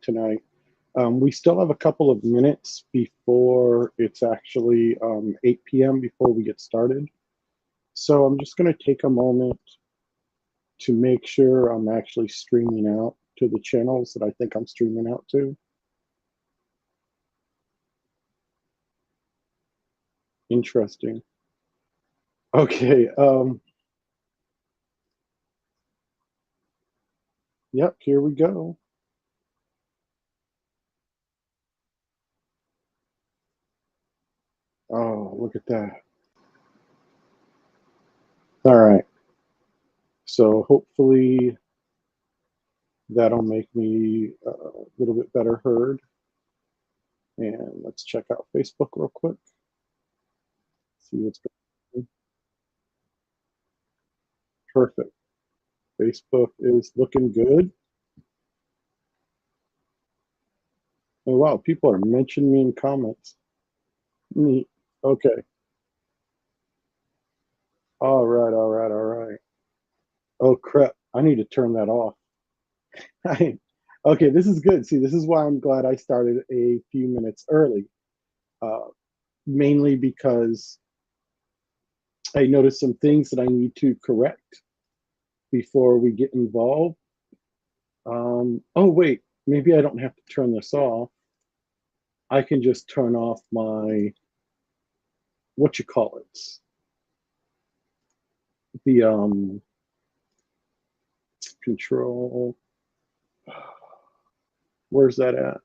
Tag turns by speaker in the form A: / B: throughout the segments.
A: tonight. We still have a couple of minutes before it's actually 8 p.m. before we get started. So I'm just going to take a moment to make sure I'm actually streaming out to the channels that I think I'm streaming out to. Interesting. Okay. Yep, here we go. Oh, look at that. All right. So hopefully that'll make me a little bit better heard. And let's check out Facebook real quick. See what's going on. Perfect. Facebook is looking good. Oh, wow. People are mentioning me in comments. Neat. Okay. All right. All right. All right. Oh, crap. I need to turn that off. Okay. This is good. See, this is why I'm glad I started a few minutes early. Mainly because I noticed some things that I need to correct before we get involved. Oh, wait. Maybe I don't have to turn this off. I can just turn off my, what you call it, the control. Where's that at?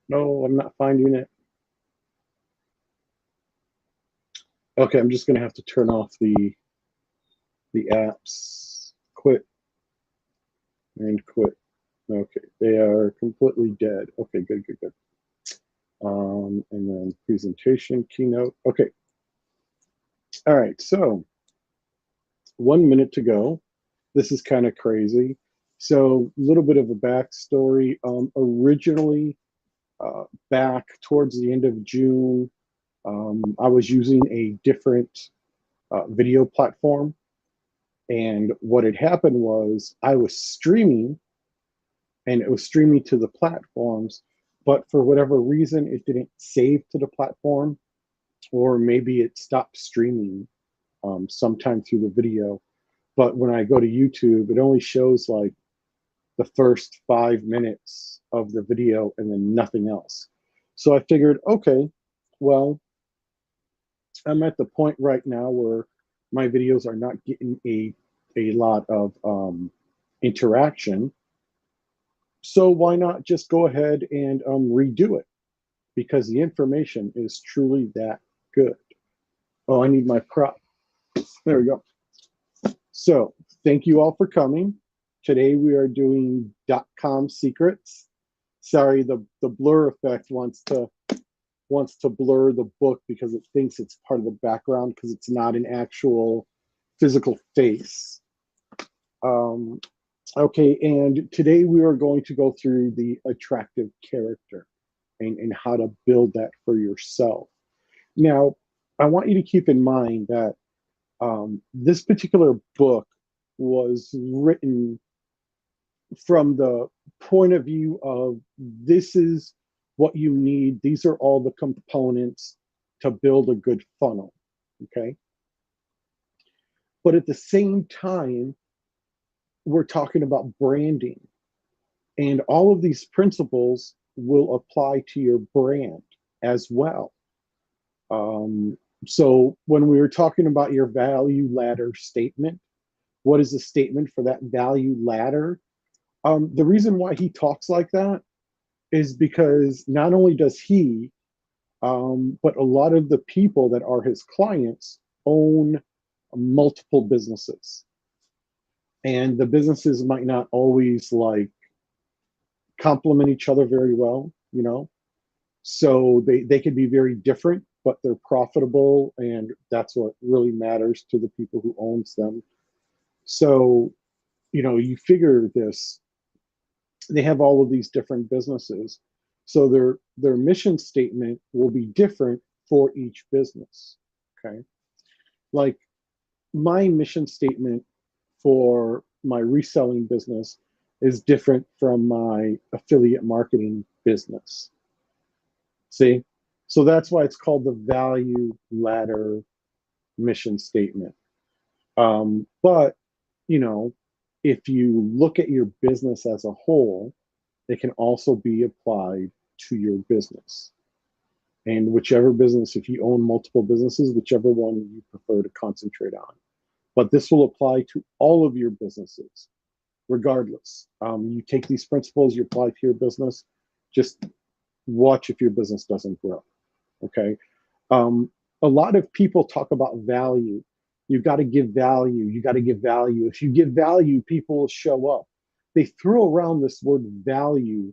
A: No, I'm not finding it. Okay, I'm just gonna have to turn off the apps. Quit and quit. Okay, they are completely dead. Okay, good, good, good. And then presentation, keynote. Okay. All right, so 1 minute to go. This is kind of crazy. So a little bit of a backstory. Originally, back towards the end of June, I was using a different video platform. And what had happened was I was streaming, and it was streaming to the platforms, but for whatever reason, it didn't save to the platform, or maybe it stopped streaming sometime through the video. But when I go to YouTube, it only shows like the first 5 minutes of the video and then nothing else. So I figured, okay, well, I'm at the point right now where my videos are not getting a lot of interaction. So why not just go ahead and redo it? Because the information is truly that good. Oh, I need my prop. There we go. So thank you all for coming. Today we are doing .com secrets. Sorry, the blur effect wants to blur the book because it thinks it's part of the background because it's not an actual physical face. Okay, and today we are going to go through the attractive character and how to build that for yourself. Now, I want you to keep in mind that this particular book was written from the point of view of this is what you need. These are all the components to build a good funnel, okay? But at the same time, we're talking about branding, and all of these principles will apply to your brand as well. So when we were talking about your value ladder statement, what is the statement for that value ladder? The reason why he talks like that is because not only does he, but a lot of the people that are his clients own multiple businesses. And the businesses might not always like complement each other very well, you know? So they can be very different, but they're profitable, and that's what really matters to the people who owns them. So, you know, you figure this, they have all of these different businesses. So their mission statement will be different for each business. Okay. Like my mission statement for my reselling business is different from my affiliate marketing business. See? So that's why it's called the value ladder mission statement. But, you know, if you look at your business as a whole, it can also be applied to your business. And whichever business, if you own multiple businesses, whichever one you prefer to concentrate on. But this will apply to all of your businesses, regardless. You take these principles, you apply to your business, just watch if your business doesn't grow, okay? A lot of people talk about value. You've got to give value. You got to give value. If you give value, people will show up. They throw around this word value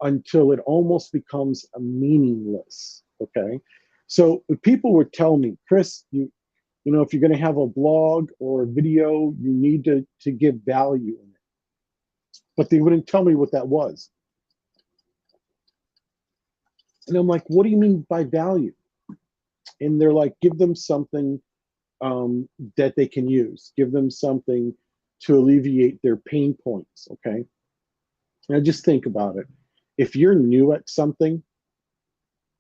A: until it almost becomes meaningless. Okay, so people would tell me, Chris, you know, if you're going to have a blog or a video, you need to give value in it. But they wouldn't tell me what that was. And I'm like, what do you mean by value? And they're like, give them something that they can use. Give them something to alleviate their pain points, okay? Now just think about it. If you're new at something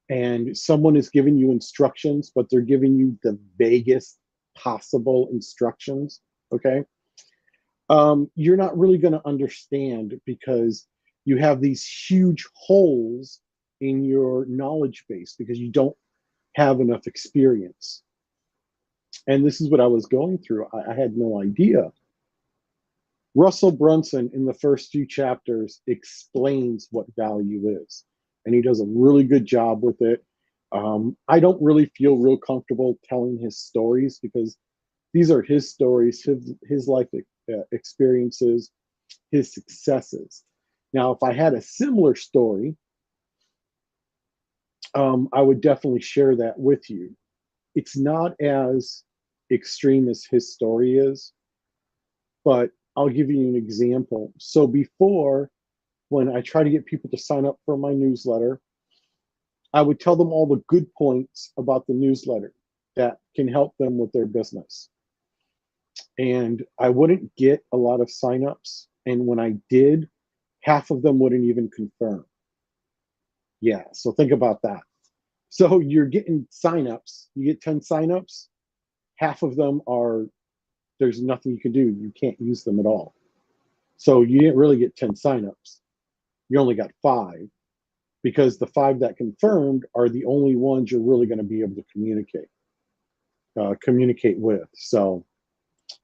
A: and someone is giving you instructions, but they're giving you the vaguest possible instructions, okay? You're not really going to understand because you have these huge holes in your knowledge base because you don't have enough experience. And this is what I was going through. I had no idea. Russell Brunson, in the first few chapters, explains what value is, and he does a really good job with it. I don't really feel real comfortable telling his stories because these are his stories, his life experiences, his successes. Now, if I had a similar story, I would definitely share that with you. It's not as extreme as his story is, but I'll give you an example. So before, when I try to get people to sign up for my newsletter, I would tell them all the good points about the newsletter that can help them with their business. And I wouldn't get a lot of signups. And when I did, half of them wouldn't even confirm. Yeah, so think about that. So you're getting signups, you get 10 signups, half of them are, there's nothing you can do. You can't use them at all. So you didn't really get 10 signups. You only got 5 because the 5 that confirmed are the only ones you're really going to be able to communicate with. So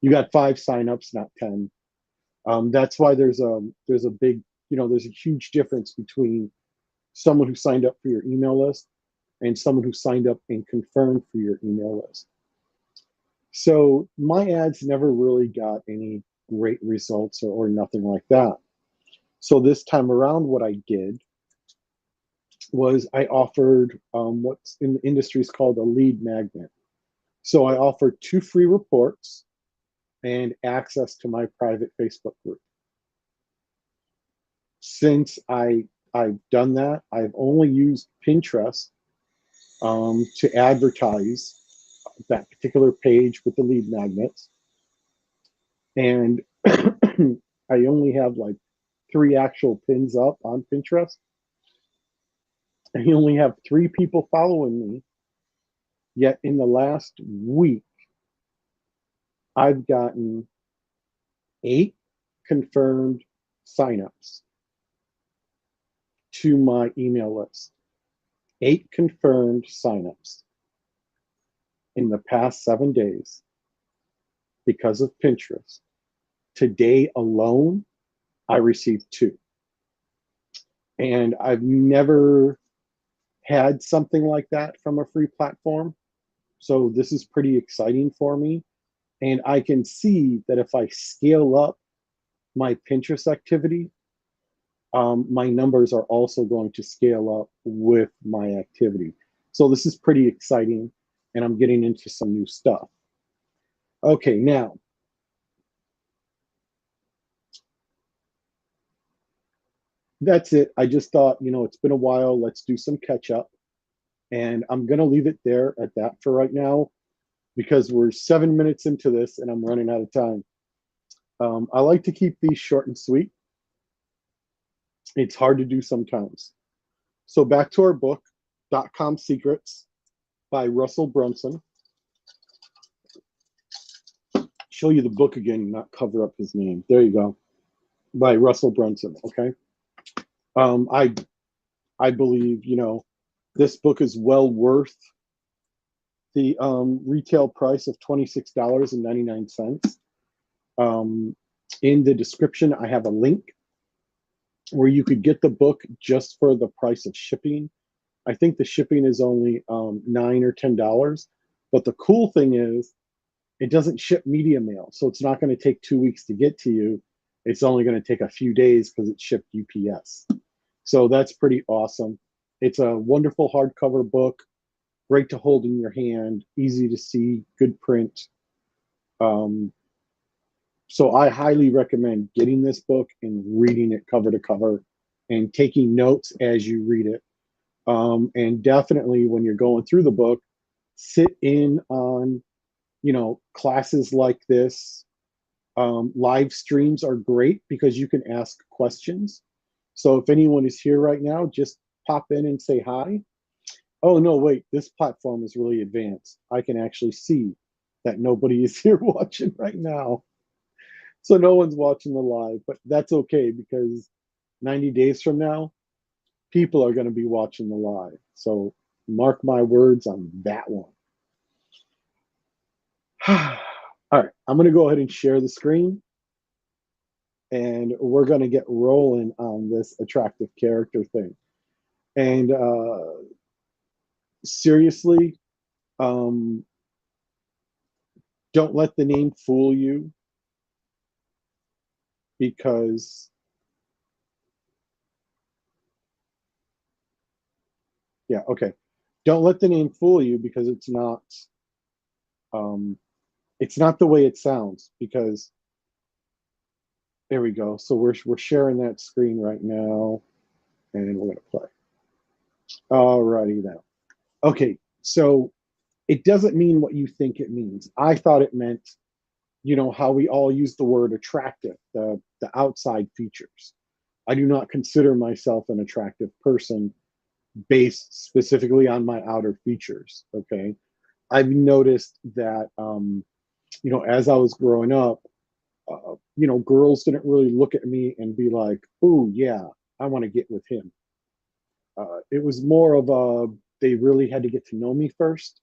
A: you got 5 signups, not 10. That's why there's a big, there's a huge difference between someone who signed up for your email list and someone who signed up and confirmed for your email list. So my ads never really got any great results or nothing like that. So this time around, what I did was I offered what's in the industry is called a lead magnet. So I offered 2 free reports and access to my private Facebook group. Since I've done that, I've only used Pinterest to advertise that particular page with the lead magnets. And I only have like 3 actual pins up on Pinterest. I only have 3 people following me. Yet in the last week, I've gotten 8 confirmed signups to my email list. 8 confirmed signups in the past 7 days because of Pinterest. Today alone, I received 2. And I've never had something like that from a free platform. So this is pretty exciting for me. And I can see that if I scale up my Pinterest activity, my numbers are also going to scale up with my activity. So this is pretty exciting, and I'm getting into some new stuff. Okay, now, that's it. I just thought, it's been a while. Let's do some catch up. And I'm going to leave it there at that for right now because we're 7 minutes into this and I'm running out of time. I like to keep these short and sweet. It's hard to do sometimes. So back to our book, .com Secrets by Russell Brunson. Show you the book again, not cover up his name. There you go. By Russell Brunson, okay? I believe, you know, this book is well worth the retail price of $26.99. In the description, I have a link where you could get the book just for the price of shipping. I think the shipping is only $9 or $10. But the cool thing is, it doesn't ship media mail, so it's not going to take 2 weeks to get to you. It's only going to take a few days because it's shipped UPS. So that's pretty awesome. It's a wonderful hardcover book, great to hold in your hand, easy to see, good print. So I highly recommend getting this book and reading it cover to cover and taking notes as you read it. And definitely when you're going through the book, sit in on, you know, classes like this. Live streams are great because you can ask questions. So if anyone is here right now, just pop in and say hi. Oh, no, wait, this platform is really advanced. I can actually see that nobody is here watching right now. So no one's watching the live, but that's okay because 90 days from now, people are going to be watching the live. So mark my words on that one. All right, I'm going to go ahead and share the screen. And we're going to get rolling on this attractive character thing. And seriously, don't let the name fool you, because yeah, okay. Don't let the name fool you because it's not the way it sounds. Because there we go. So we're sharing that screen right now, and we're gonna play. Alrighty now. Okay, so it doesn't mean what you think it means. I thought it meant, you know, how we all use the word attractive, the outside features. I do not consider myself an attractive person based specifically on my outer features. Okay. I've noticed that, you know, as I was growing up, you know, girls didn't really look at me and be like, oh, yeah, I want to get with him. It was more of a, they really had to get to know me first.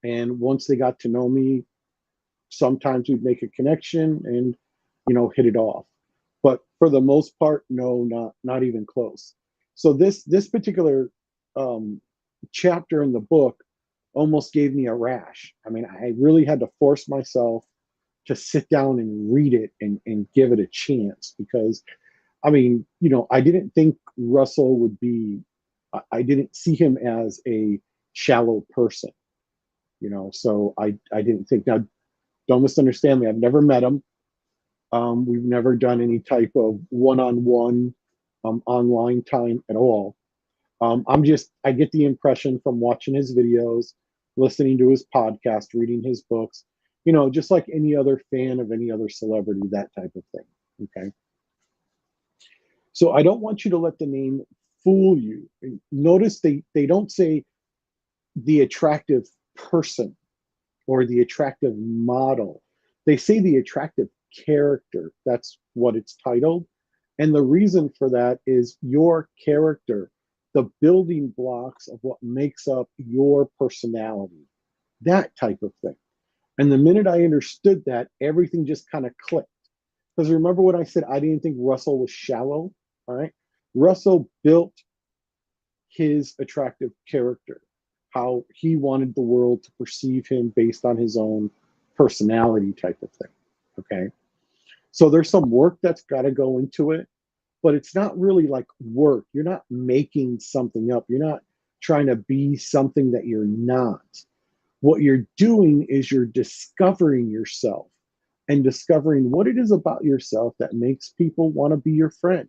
A: And once they got to know me, sometimes we'd make a connection and, you know, hit it off. But for the most part, no, not even close. So this particular chapter in the book almost gave me a rash. I mean, I really had to force myself to sit down and read it and give it a chance, because I mean, you know, I didn't think Russell would be, I didn't see him as a shallow person, you know, so I didn't think. Now, don't misunderstand me, I've never met him. We've never done any type of one-on-one online time at all. I get the impression from watching his videos, listening to his podcast, reading his books, you know, just like any other fan of any other celebrity, that type of thing. Okay. So I don't want you to let the name fool you. Notice they don't say the attractive person or the attractive model. They say the attractive character. That's what it's titled. And the reason for that is your character, the building blocks of what makes up your personality, that type of thing. And the minute I understood that, everything just kind of clicked. Because remember what I said, I didn't think Russell was shallow. All right. Russell built his attractive character, how he wanted the world to perceive him based on his own personality type of thing. Okay. So there's some work that's got to go into it, but it's not really like work. You're not making something up. You're not trying to be something that you're not. What you're doing is you're discovering yourself and discovering what it is about yourself that makes people want to be your friend.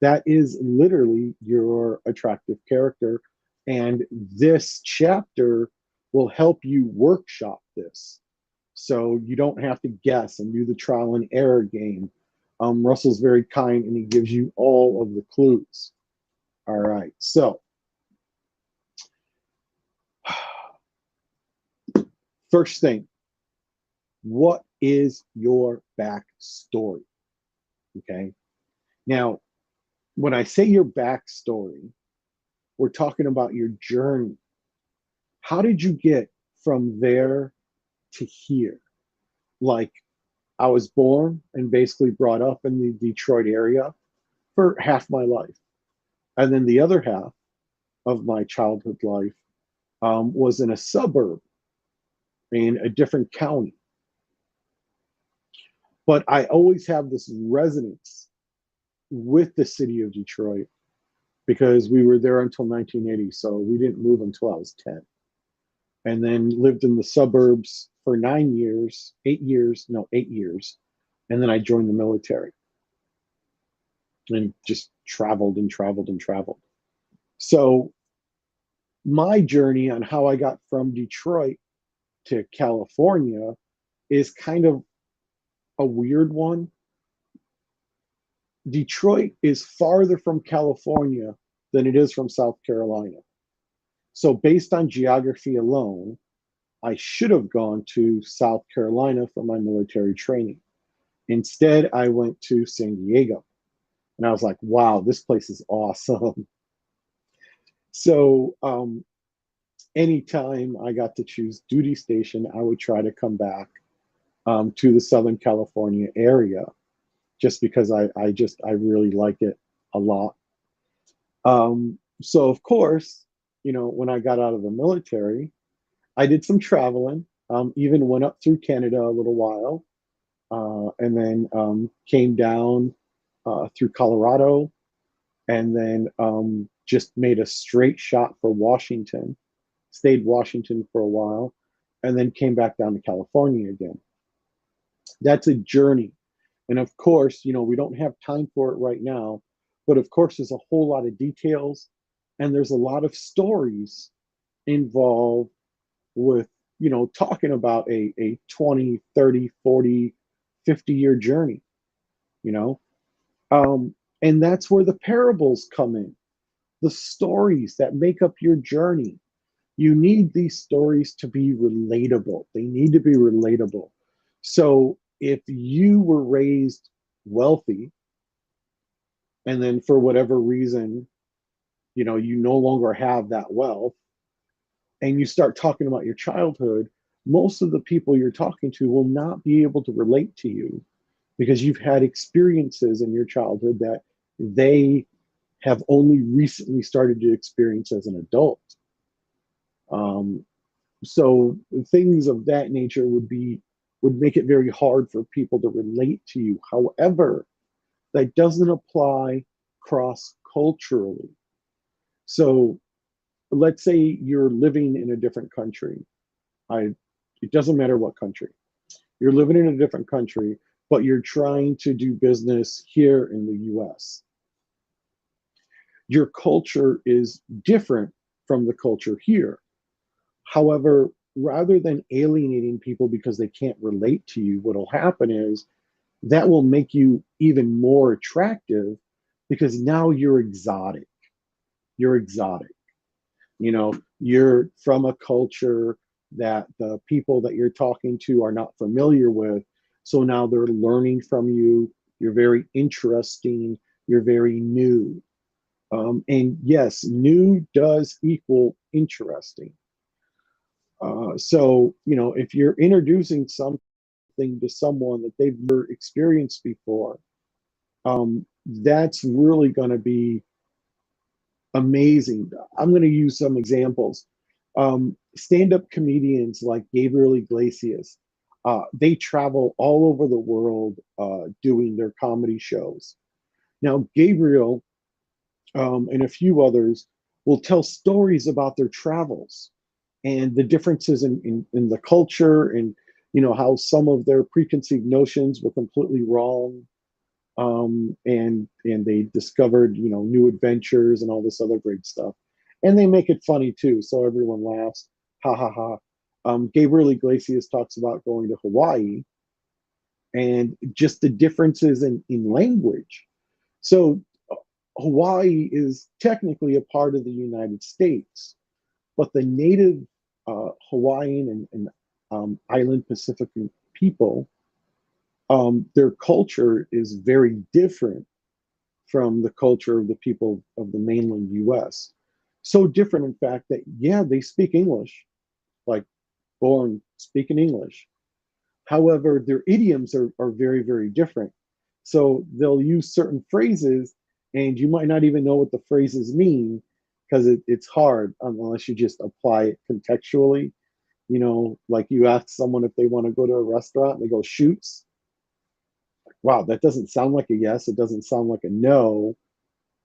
A: That is literally your attractive character. And this chapter will help you workshop this. So you don't have to guess and do the trial and error game. Russell's very kind and he gives you all of the clues. All right, so first thing, what is your backstory? Okay, now when I say your backstory, we're talking about your journey. How did you get from there to here? Like, I was born and basically brought up in the Detroit area for half my life. And then the other half of my childhood life was in a suburb in a different county. But I always have this resonance with the city of Detroit because we were there until 1980. So we didn't move until I was 10. And then lived in the suburbs for 9 years, 8 years, no, 8 years. And then I joined the military and just traveled and traveled and traveled. So my journey on how I got from Detroit to California is kind of a weird one. Detroit is farther from California than it is from South Carolina. So based on geography alone, I should have gone to South Carolina for my military training. Instead, I went to San Diego. And I was like, wow, this place is awesome. So anytime I got to choose duty station, I would try to come back to the Southern California area just because I really like it a lot. So of course, when I got out of the military, I did some traveling, even went up through Canada a little while, and then came down through Colorado, and then just made a straight shot for Washington, stayed Washington for a while, and then came back down to California again. That's a journey. And of course, we don't have time for it right now, but of course, there's a whole lot of details and there's a lot of stories involved with, talking about a 20, 30, 40, 50-year journey, you know? And that's where the parables come in, the stories that make up your journey. You need these stories to be relatable. They need to be relatable. So if you were raised wealthy and then for whatever reason, you no longer have that wealth and you start talking about your childhood, most of the people you're talking to will not be able to relate to you because you've had experiences in your childhood that they have only recently started to experience as an adult. So things of that nature would make it very hard for people to relate to you. However, that doesn't apply cross culturally. So let's say you're living in a different country. It doesn't matter what country. You're living in a different country, but you're trying to do business here in the US. Your culture is different from the culture here. However, rather than alienating people because they can't relate to you, what'll happen is that will make you even more attractive because now you're exotic. You're exotic. You're from a culture that the people that you're talking to are not familiar with. So now they're learning from you. You're very interesting. You're very new. And yes, new does equal interesting. So, if you're introducing something to someone that they've never experienced before, that's really going to be amazing. I'm going to use some examples. Stand-up comedians like Gabriel Iglesias, they travel all over the world doing their comedy shows. Now, Gabriel and a few others will tell stories about their travels and the differences in the culture and how some of their preconceived notions were completely wrong, and they discovered new adventures and all this other great stuff, and they make it funny too, so everyone laughs, ha ha ha. Gabriel Iglesias talks about going to Hawaii and just the differences in language. So Hawaii is technically a part of the United States, but the native Hawaiian and island Pacific people, their culture is very different from the culture of the people of the mainland US. So different, in fact, that, yeah, they speak English, like born speaking English. However, their idioms are very, very different. So they'll use certain phrases, and you might not even know what the phrases mean because it's hard unless you just apply it contextually. You know, like you ask someone if they want to go to a restaurant, and they go, shoots. Wow, that doesn't sound like a yes. It doesn't sound like a no.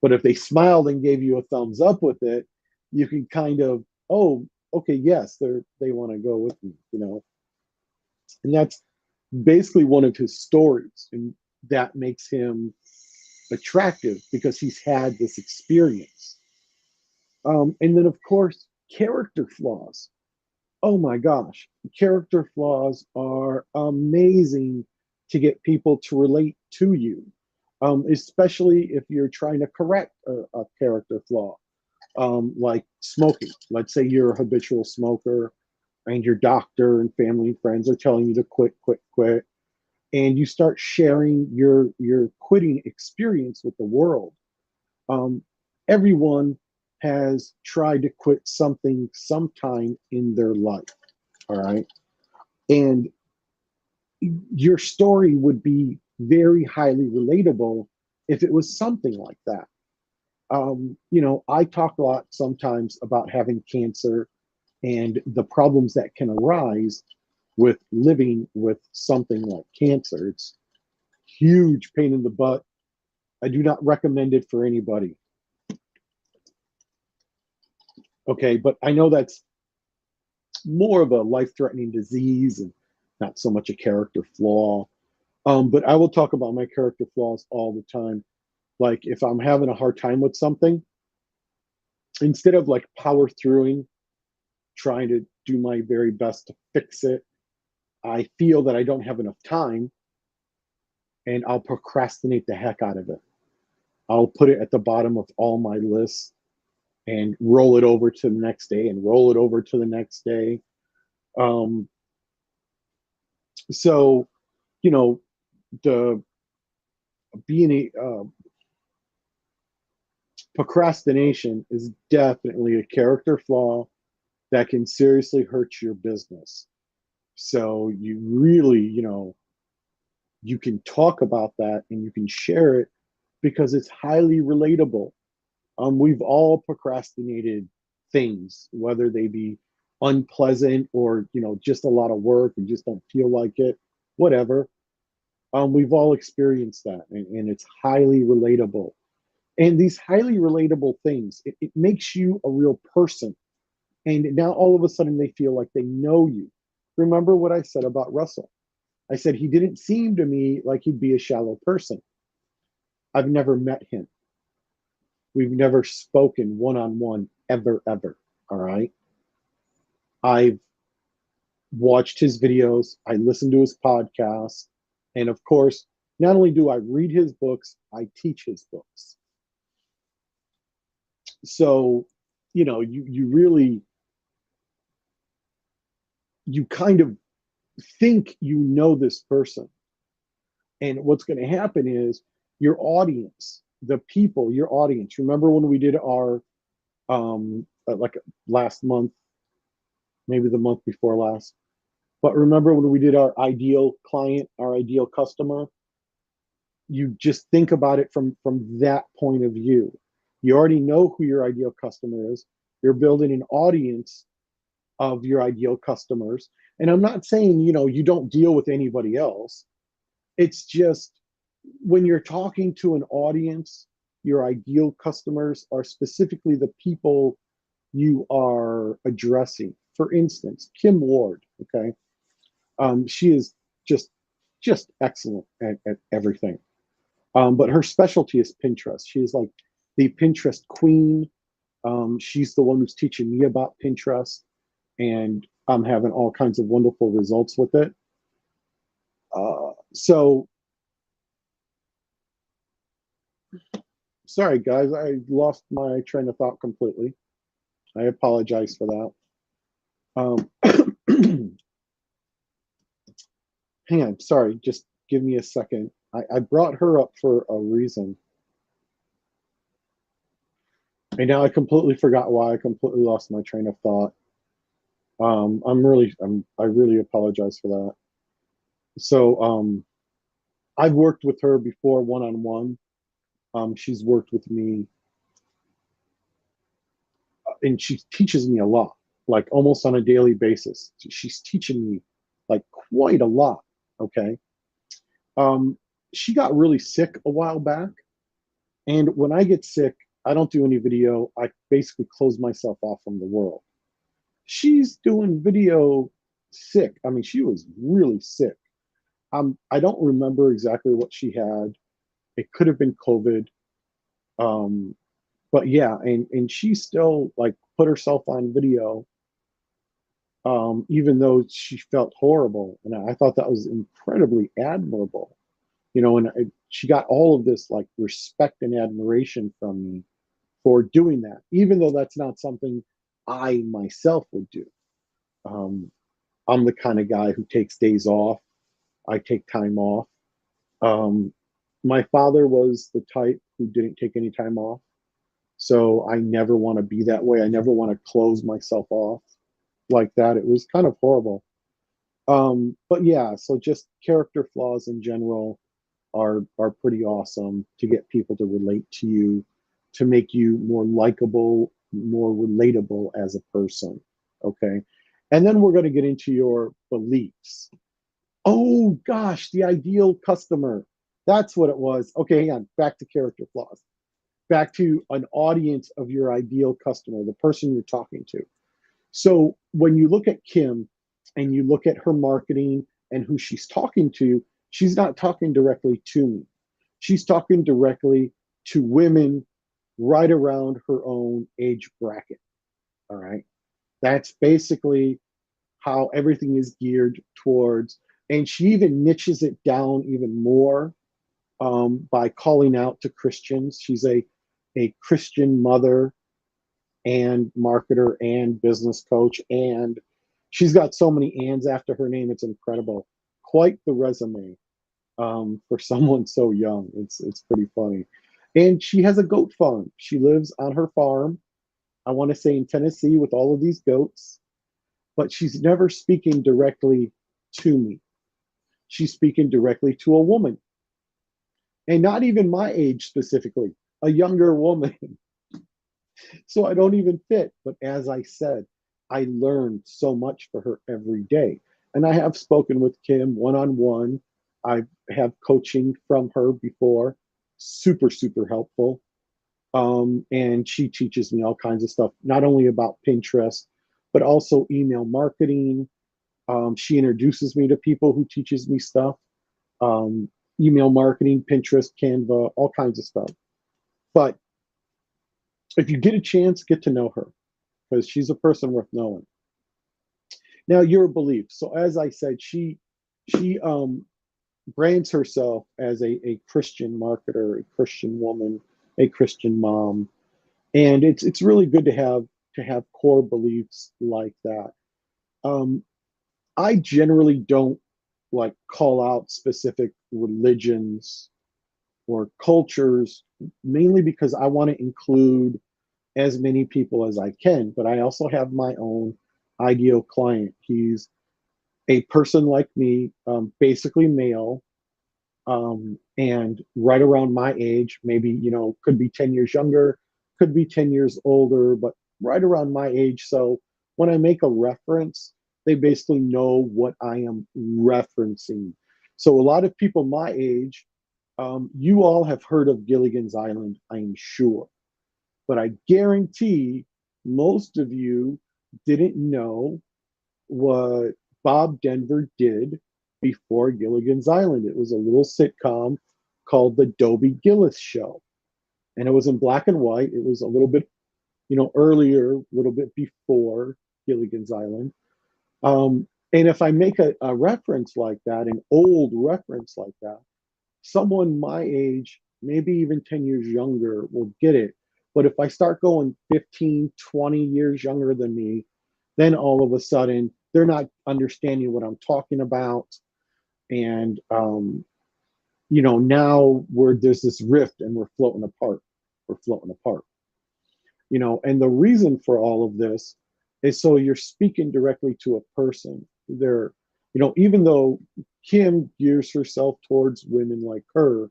A: But if they smiled and gave you a thumbs up with it, you can kind of, oh, okay, yes, they want to go with me, you know. And that's basically one of his stories, and that makes him attractive because he's had this experience. And then, of course, character flaws. Oh my gosh, character flaws are amazing to get people to relate to you, especially if you're trying to correct a character flaw, like smoking. Let's say you're a habitual smoker and your doctor and family and friends are telling you to quit, quit, quit, and you start sharing your quitting experience with the world. Um, Everyone has tried to quit something sometime in their life. All right. And your story would be very highly relatable if it was something like that. You know, I talk a lot sometimes about having cancer and the problems that can arise with living with something like cancer. It's huge pain in the butt. I do not recommend it for anybody. Okay, but I know that's more of a life-threatening disease and not so much a character flaw. But I will talk about my character flaws all the time. Like if I'm having a hard time with something, instead of like power throughing, trying to do my very best to fix it, I feel that I don't have enough time and I'll procrastinate the heck out of it. I'll put it at the bottom of all my lists and roll it over to the next day and roll it over to the next day. Um, so, you know, the being a procrastination is definitely a character flaw that can seriously hurt your business. So you really, you know, you can talk about that and you can share it because it's highly relatable. We've all procrastinated things, whether they be unpleasant or, you know, just a lot of work and just don't feel like it, whatever. We've all experienced that, and it's highly relatable. And these highly relatable things, it makes you a real person. And now all of a sudden they feel like they know you. Remember what I said about Russell? I said he didn't seem to me like he'd be a shallow person. I've never met him. We've never spoken one on one ever, ever. All right. I've watched his videos, I listened to his podcasts. And of course, not only do I read his books, I teach his books. So, you know, you really, you kind of think you know this person. And what's going to happen is your audience, the people, your audience. Remember when we did our, like last month, maybe the month before last, but remember when we did our ideal client, our ideal customer? You just think about it from that point of view. You already know who your ideal customer is. You're building an audience of your ideal customers. And I'm not saying, you know, you don't deal with anybody else. It's just when you're talking to an audience, your ideal customers are specifically the people you are addressing. For instance, Kim Ward, okay? She is just excellent at everything. But her specialty is Pinterest. She's like the Pinterest queen. She's the one who's teaching me about Pinterest. And I'm having all kinds of wonderful results with it. So sorry guys, I lost my train of thought completely. I apologize for that. Hang on, sorry, just give me a second. I brought her up for a reason. And now I completely forgot why. I completely lost my train of thought. I really apologize for that. So I've worked with her before one-on-one. She's worked with me and she teaches me a lot, like almost on a daily basis. She's teaching me like quite a lot. Okay. Um, she got really sick a while back. And when I get sick, I don't do any video. I basically close myself off from the world. She's doing video sick. I mean, she was really sick. I don't remember exactly what she had. It could have been COVID. Um, but yeah, and she still like put herself on video, even though she felt horrible. And I thought that was incredibly admirable, you know, and she got all of this like respect and admiration from me for doing that, even though that's not something I myself would do. Um, I'm the kind of guy who takes days off. I take time off. Um, my father was the type who didn't take any time off. So I never want to be that way. I never want to close myself off like that. It was kind of horrible. But yeah, so just character flaws in general are pretty awesome to get people to relate to you, to make you more likable, more relatable as a person. Okay. And then we're going to get into your beliefs. Oh gosh, the ideal customer. That's what it was. Okay, hang on. Back to character flaws. Back to an audience of your ideal customer, the person you're talking to. So when you look at Kim and you look at her marketing and who she's talking to, she's not talking directly to me. She's talking directly to women right around her own age bracket. All right. That's basically how everything is geared towards. And she even niches it down even more by calling out to Christians. She's a Christian mother and marketer and business coach. And she's got so many ands after her name. It's incredible. Quite the resume for someone so young. It's pretty funny. And she has a goat farm. She lives on her farm, I want to say in Tennessee, with all of these goats, but she's never speaking directly to me. She's speaking directly to a woman, and not even my age specifically, a younger woman. So I don't even fit. But as I said, I learn so much for her every day. And I have spoken with Kim one on one. I have coaching from her before, super, super helpful. And she teaches me all kinds of stuff, not only about Pinterest, but also email marketing. She introduces me to people who teaches me stuff, um, email marketing, Pinterest, Canva, all kinds of stuff. But if you get a chance, get to know her because she's a person worth knowing. Now, your belief. So, as I said, she brands herself as a Christian marketer, a Christian woman, a Christian mom, and it's really good to have core beliefs like that. Um, I generally don't like call out specific religions or cultures, mainly because I want to include as many people as I can. But I also have my own ideal client. He's a person like me, basically male, and right around my age, maybe, you know, could be 10 years younger, could be 10 years older, but right around my age. So when I make a reference, they basically know what I am referencing. So a lot of people my age, you all have heard of Gilligan's Island, I'm sure, but I guarantee most of you didn't know what Bob Denver did before Gilligan's Island. It was a little sitcom called The Dobie Gillis Show. And it was in black and white. It was a little bit, you know, earlier, a little bit before Gilligan's Island. And if I make a reference like that, an old reference like that, someone my age, maybe even 10 years younger, will get it. But if I start going 15, 20 years younger than me, then all of a sudden they're not understanding what I'm talking about. And, now there's this rift and we're floating apart. We're floating apart. And the reason for all of this is so you're speaking directly to a person. Even though Kim gears herself towards women like her,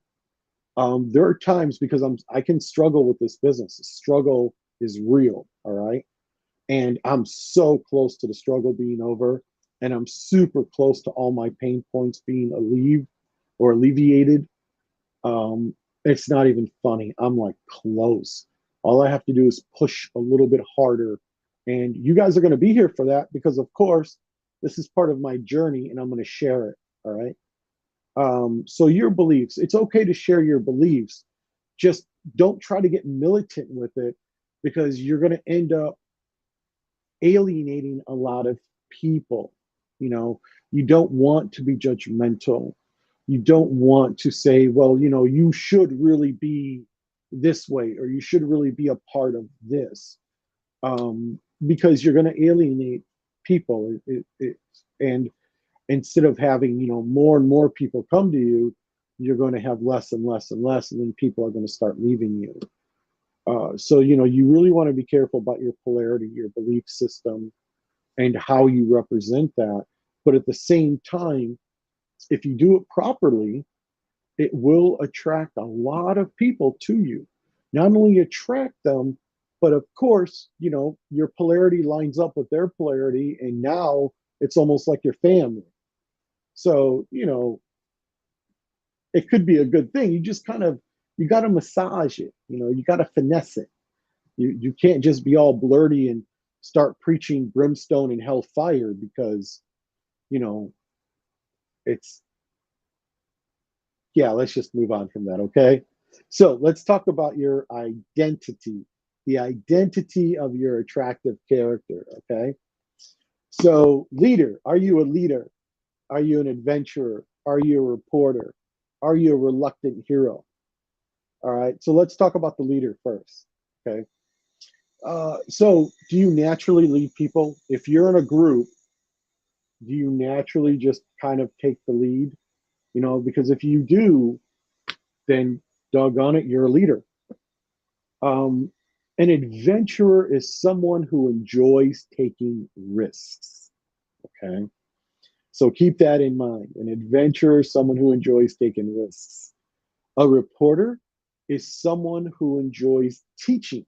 A: there are times because I can struggle with this business. The struggle is real, all right? And I'm so close to the struggle being over, and I'm super close to all my pain points being alleviated. It's not even funny. I'm like close. All I have to do is push a little bit harder. And you guys are going to be here for that because, of course, this is part of my journey and I'm going to share it. All right. So, your beliefs, it's okay to share your beliefs. Just don't try to get militant with it because you're going to end up alienating a lot of people. You don't want to be judgmental. You don't want to say, well, you should really be this way or you should really be a part of this, because you're going to alienate people. And instead of having, more and more people come to you, you're going to have less and less and less, and then people are going to start leaving you. So, you really want to be careful about your polarity, your belief system, and how you represent that. But at the same time, if you do it properly, it will attract a lot of people to you. Not only attract them, but of course, your polarity lines up with their polarity, and now it's almost like your family. So, it could be a good thing. You just you got to massage it, you got to finesse it. You can't just be all blurty and start preaching brimstone and hellfire because, you know, it's, yeah, let's just move on from that, okay? So let's talk about your identity, the identity of your attractive character, okay? So, leader, are you a leader? Are you an adventurer? Are you a reporter? Are you a reluctant hero? All right, so let's talk about the leader first, okay? So, do you naturally lead people? If you're in a group, do you naturally just kind of take the lead? Because if you do, then doggone it, you're a leader. Um, an adventurer is someone who enjoys taking risks. Okay. So keep that in mind. An adventurer is someone who enjoys taking risks. A reporter is someone who enjoys teaching.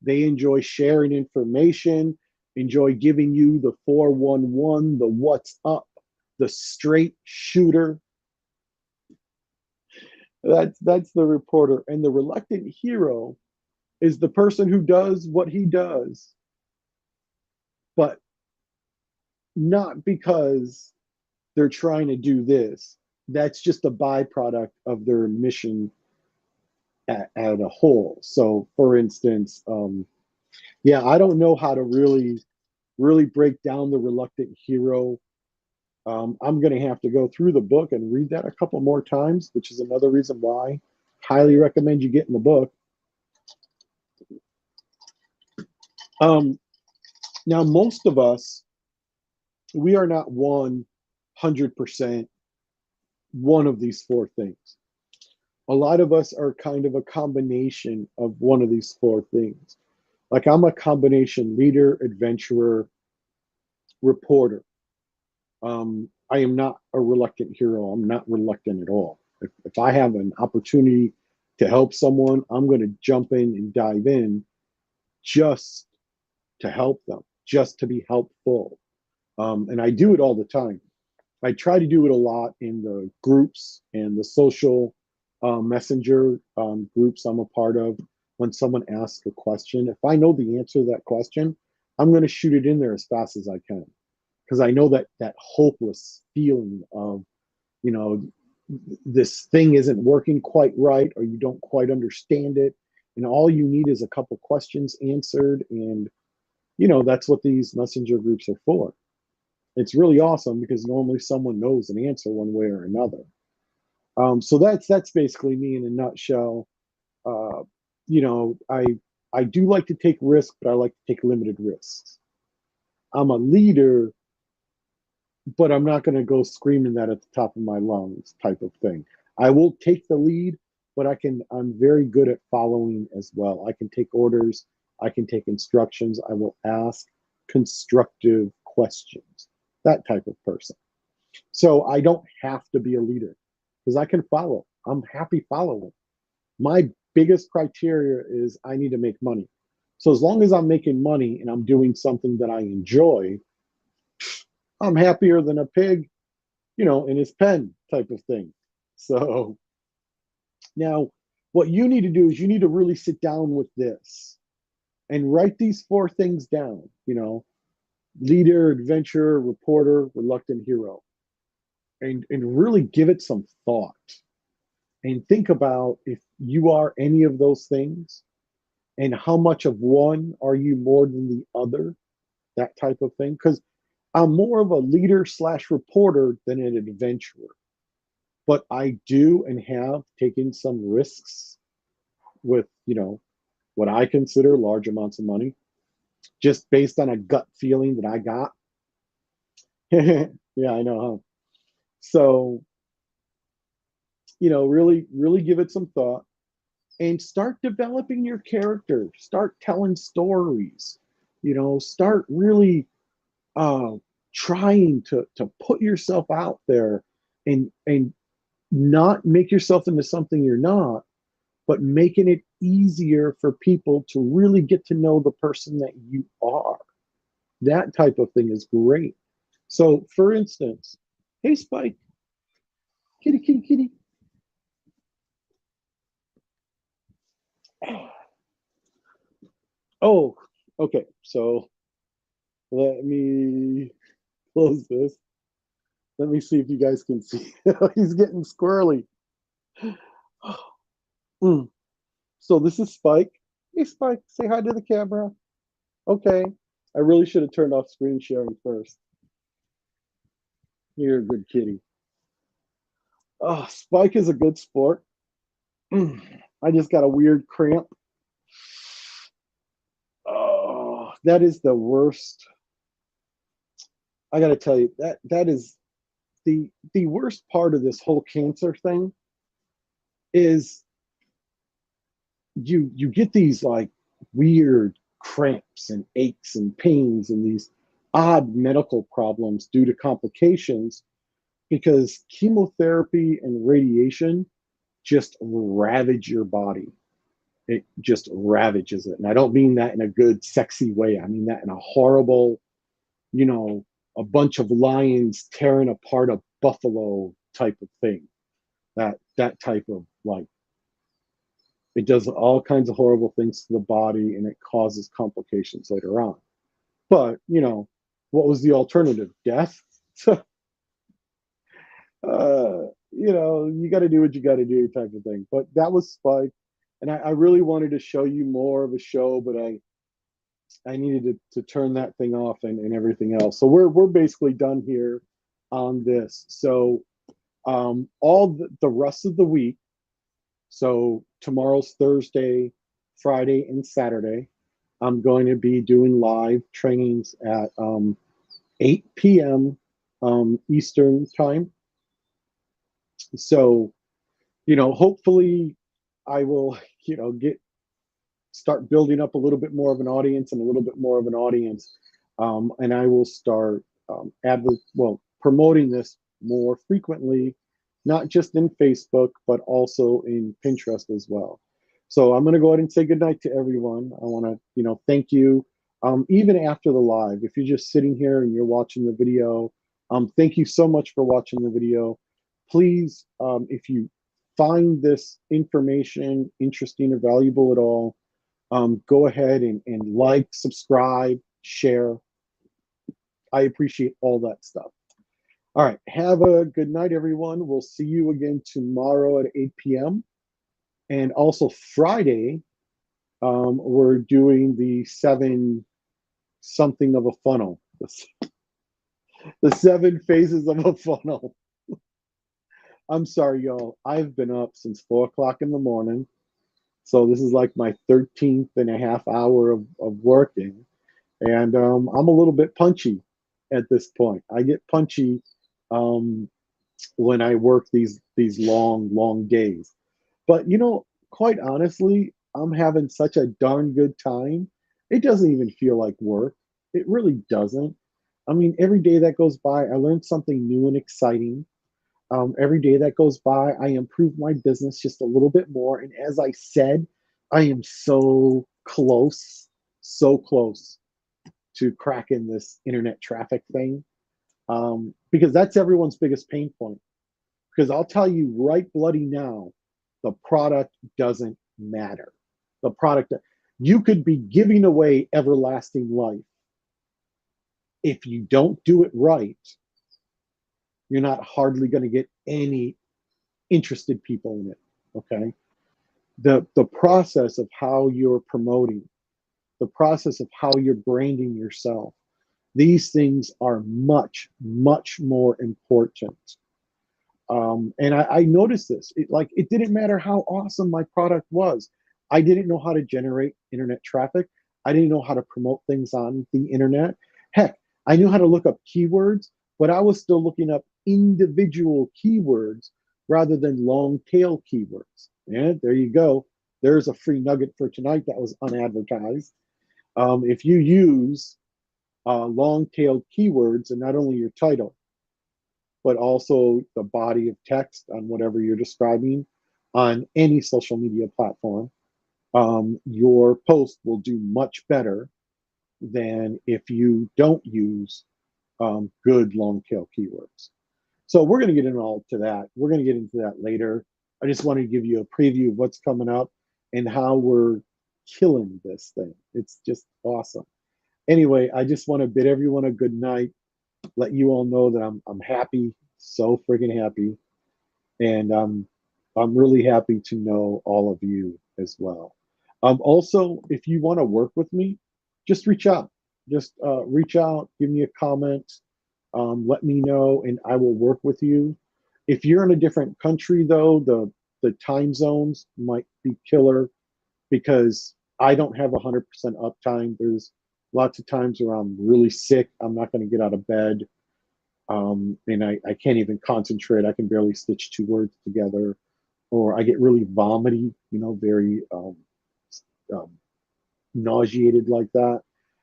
A: They enjoy sharing information, enjoy giving you the 411, the what's up, the straight shooter. That's the reporter. And the reluctant hero is the person who does what he does, but not because they're trying to do this. That's just a byproduct of their mission at a whole. So, for instance, yeah, I don't know how to really break down the reluctant hero. I'm going to have to go through the book and read that a couple more times, which is another reason why I highly recommend you get in the book. Now, most of us, we are not 100% one of these four things. A lot of us are kind of a combination of one of these four things. Like I'm a combination leader, adventurer, reporter. I am not a reluctant hero. I'm not reluctant at all. If I have an opportunity to help someone, I'm going to jump in and dive in just to help them, just to be helpful. And I do it all the time. I try to do it a lot in the groups and the social messenger groups I'm a part of. When someone asks a question, if I know the answer to that question, I'm going to shoot it in there as fast as I can because I know that hopeless feeling of, you know, this thing isn't working quite right or you don't quite understand it, and all you need is a couple questions answered, and that's what these messenger groups are for. It's really awesome because normally someone knows an answer one way or another. So that's basically me in a nutshell. Uh, you know, I do like to take risks, but I like to take limited risks. I'm a leader, but I'm not going to go screaming that at the top of my lungs type of thing. I will take the lead, but I'm very good at following as well. I can take orders, I can take instructions, I will ask constructive questions, that type of person. So I don't have to be a leader because I can follow. I'm happy following. My biggest criteria is I need to make money. So as long as I'm making money and I'm doing something that I enjoy, I'm happier than a pig, in his pen type of thing. So now what you need to do is you need to really sit down with this and write these four things down, leader, adventurer, reporter, reluctant hero, and really give it some thought and think about if you are any of those things and how much of one are you more than the other, that type of thing. Because I'm more of a leader slash reporter than an adventurer. But I do and have taken some risks with, what I consider large amounts of money, just based on a gut feeling that I got. Yeah, I know, huh? So, really, really give it some thought and start developing your character. Start telling stories. Start really uh, trying to put yourself out there and not make yourself into something you're not, but making it easier for people to really get to know the person that you are. That type of thing is great. So, for instance, hey, Spike, kitty, kitty, kitty. Oh, okay. So, let me close this. Let me see if you guys can see. He's getting squirrely. Mm. So, this is Spike. Hey, Spike, say hi to the camera. Okay. I really should have turned off screen sharing first. You're a good kitty. Oh, Spike is a good sport. I just got a weird cramp. Oh, that is the worst. I got to tell you that is the worst part of this whole cancer thing is you get these like weird cramps and aches and pains and these odd medical problems due to complications because chemotherapy and radiation just ravage your body. It just ravages it. And I don't mean that in a good, sexy way. I mean that in a horrible, you know, a bunch of lions tearing apart a buffalo type of thing. That type of like it does all kinds of horrible things to the body and it causes complications later on. But, what was the alternative? Death? You got to do what you got to do type of thing. But that was Spike. And I really wanted to show you more of a show, but I needed to turn that thing off and everything else. So we're basically done here on this. So all the rest of the week, so tomorrow's Thursday, Friday, and Saturday, I'm going to be doing live trainings at 8 p.m. Eastern time. So, hopefully I will, start building up a little bit more of an audience and a little bit more of an audience. And I will start promoting this more frequently, not just in Facebook, but also in Pinterest as well. So I'm going to go ahead and say goodnight to everyone. I want to, thank you. Even after the live, if you're just sitting here and you're watching the video, thank you so much for watching the video. Please, if you find this information interesting or valuable at all, go ahead and like, subscribe, share. I appreciate all that stuff. All right. Have a good night, everyone. We'll see you again tomorrow at 8 p.m. And also Friday, we're doing the 7 something of a funnel. The 7 phases of a funnel. I'm sorry, y'all. I've been up since 4 o'clock in the morning. So this is like my 13th and a half hour of working. And I'm a little bit punchy at this point. I get punchy um, when I work these long days. But quite honestly, I'm having such a darn good time. It doesn't even feel like work. It really doesn't. I mean, every day that goes by, I learn something new and exciting. Every day that goes by, I improve my business just a little bit more. And as I said, I am so close to cracking this internet traffic thing, because that's everyone's biggest pain point. Because I'll tell you right bloody now, the product doesn't matter. The product, you could be giving away everlasting life. If you don't do it right, you're not hardly going to get any interested people in it. Okay. The process of how you're promoting, the process of how you're branding yourself, these things are much more important. And I noticed this. It didn't matter how awesome my product was. I didn't know how to generate internet traffic. I didn't know how to promote things on the internet. Heck, I knew how to look up keywords, but I was still looking up individual keywords rather than long tail keywords. And there you go. There's a free nugget for tonight that was unadvertised. If you use long tailed keywords and not only your title, but also the body of text on whatever you're describing on any social media platform, your post will do much better than if you don't use good long tail keywords. So we're going to get into all to that. We're going to get into that later. I just wanted to give you a preview of what's coming up and how we're killing this thing. It's just awesome. Anyway, I just want to bid everyone a good night, let you all know that I'm happy, so freaking happy, and I'm really happy to know all of you as well. Also, if you want to work with me, just reach out. Just reach out, give me a comment, let me know, and I will work with you. If you're in a different country, though, the time zones might be killer because I don't have 100% uptime. There's lots of times where I'm really sick. I'm not going to get out of bed. And I can't even concentrate. I can barely stitch 2 words together, or I get really vomity, very um, nauseated like that.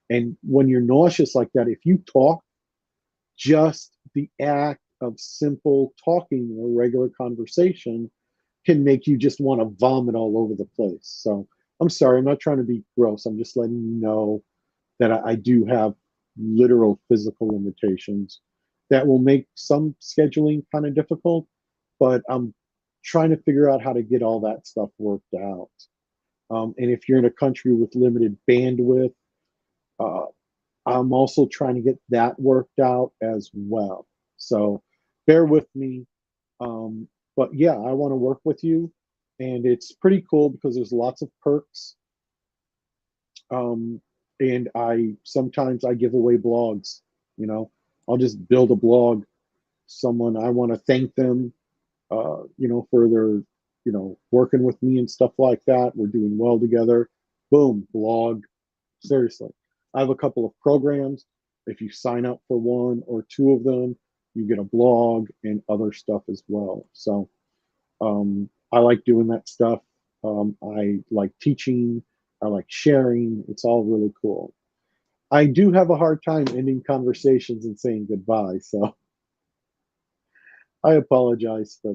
A: And when you're nauseous like that, if you talk, just the act of simple talking or regular conversation can make you just want to vomit all over the place. So I'm sorry, I'm not trying to be gross. I'm just letting you know that I do have literal physical limitations that will make some scheduling kind of difficult, but I'm trying to figure out how to get all that stuff worked out. And if you're in a country with limited bandwidth, uh, I'm also trying to get that worked out as well. So bear with me. Um, but yeah, I want to work with you. And it's pretty cool because there's lots of perks. Um, and I give away blogs. You know, I'll just build a blog. Someone I want to thank them, for their, working with me and stuff like that. We're doing well together. Boom, blog. Seriously, I have a couple of programs. If you sign up for 1 or 2 of them, you get a blog and other stuff as well. So I like doing that stuff. I like teaching. I like sharing. It's all really cool. I do have a hard time ending conversations and saying goodbye. So I apologize for that.